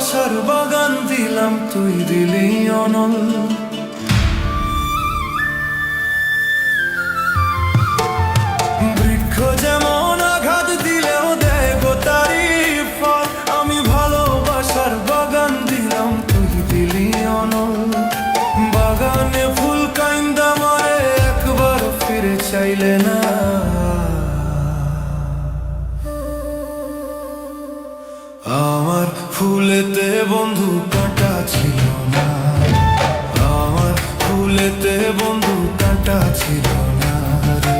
ভালোবাসার বাগান দিলাম, তুই দিলি অনল। বৃক্ষ যেমন আঘাত দিলেও দেয় গো তারি ফল, আমি ভালোবাসার বাগান দিলাম, তুই দিলি অনল। বাগানে ফুল কাইন্দা মরে, একবার ফিরে চাইলে না। আমার ফুলেতে বন্ধু কাঁটা ছিল না, আমার ফুলেতে বন্ধু কাঁটা ছিল না রে,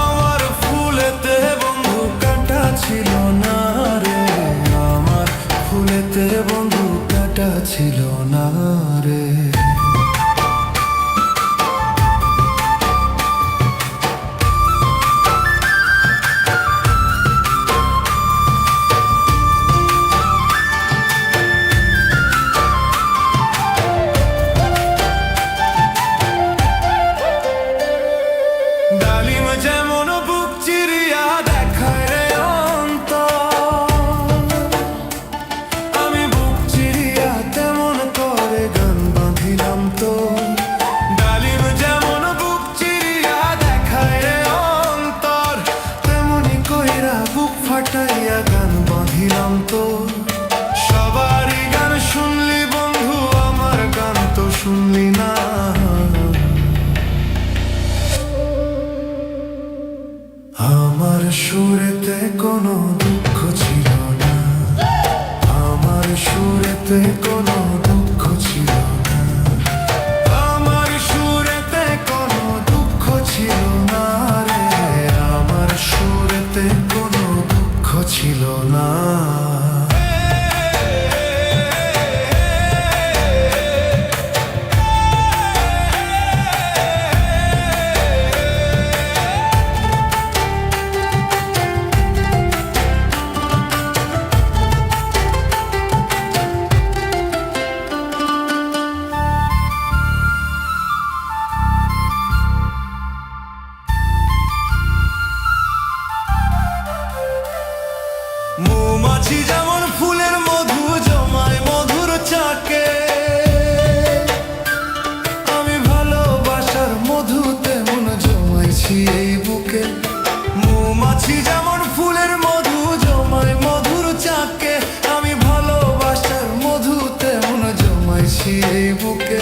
আমার ফুলেতে বন্ধু কাঁটা ছিল না রে, আমার ফুলেতে বন্ধু কাঁটা ছিল না রে। ডালিম যেমন বুক চিরিয়া দেখায় রে অন্তর, আমি বুক চিরিয়া তেমন করে গান বাঁধিলাম তো। ডালিম যেমন বুক চিরিয়া দেখায় রে অন্তর, তেমনি কইরা বুক ফাটাইয়া গান বাঁধিলাম তো। সবারই গান শুনলি বন্ধু, আমার গান তো শুনলি না। আমার সুরেতে কোনো দুঃখ ছিল না, আমার সুরেতে কোনো দুঃখ ছিল না, আমার সুরেতে কোনো দুঃখ ছিল না রে, আমার সুরেতে কোনো দুঃখ ছিল না। মৌমাছি যেমন ফুলের মধু জমায় মধুর চাকে, আমি ভালোবাসার মধু তেমন জমাইছি এই বুকে। মৌমাছি যেমন ফুলের মধু জমায় মধুর চাকে, আমি ভালোবাসার মধু তেমন জমাইছি এই বুকে।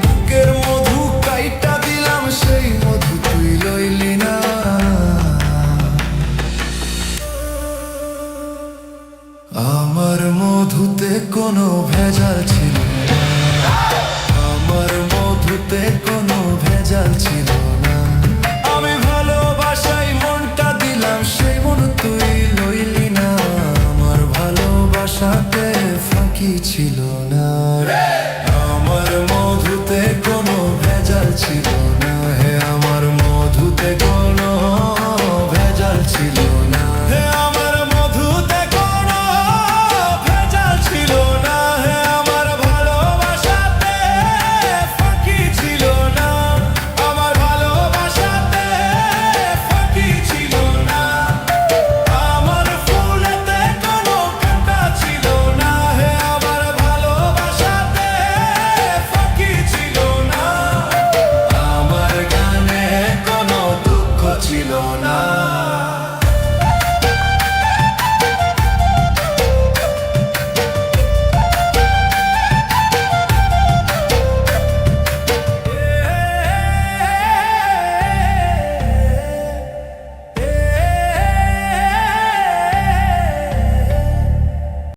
বুকের মধু কাইটা দিলাম, সেই মধু তুই লইলি না। আমার মধুতে কোনো ভেজাল ছিল না, আমার মধুতে কোনো ভেজাল ছিল না, আমি ভালোবাসাই মনটা দিলাম, সেই মন তুই লইলি না। আমার ভালোবাসা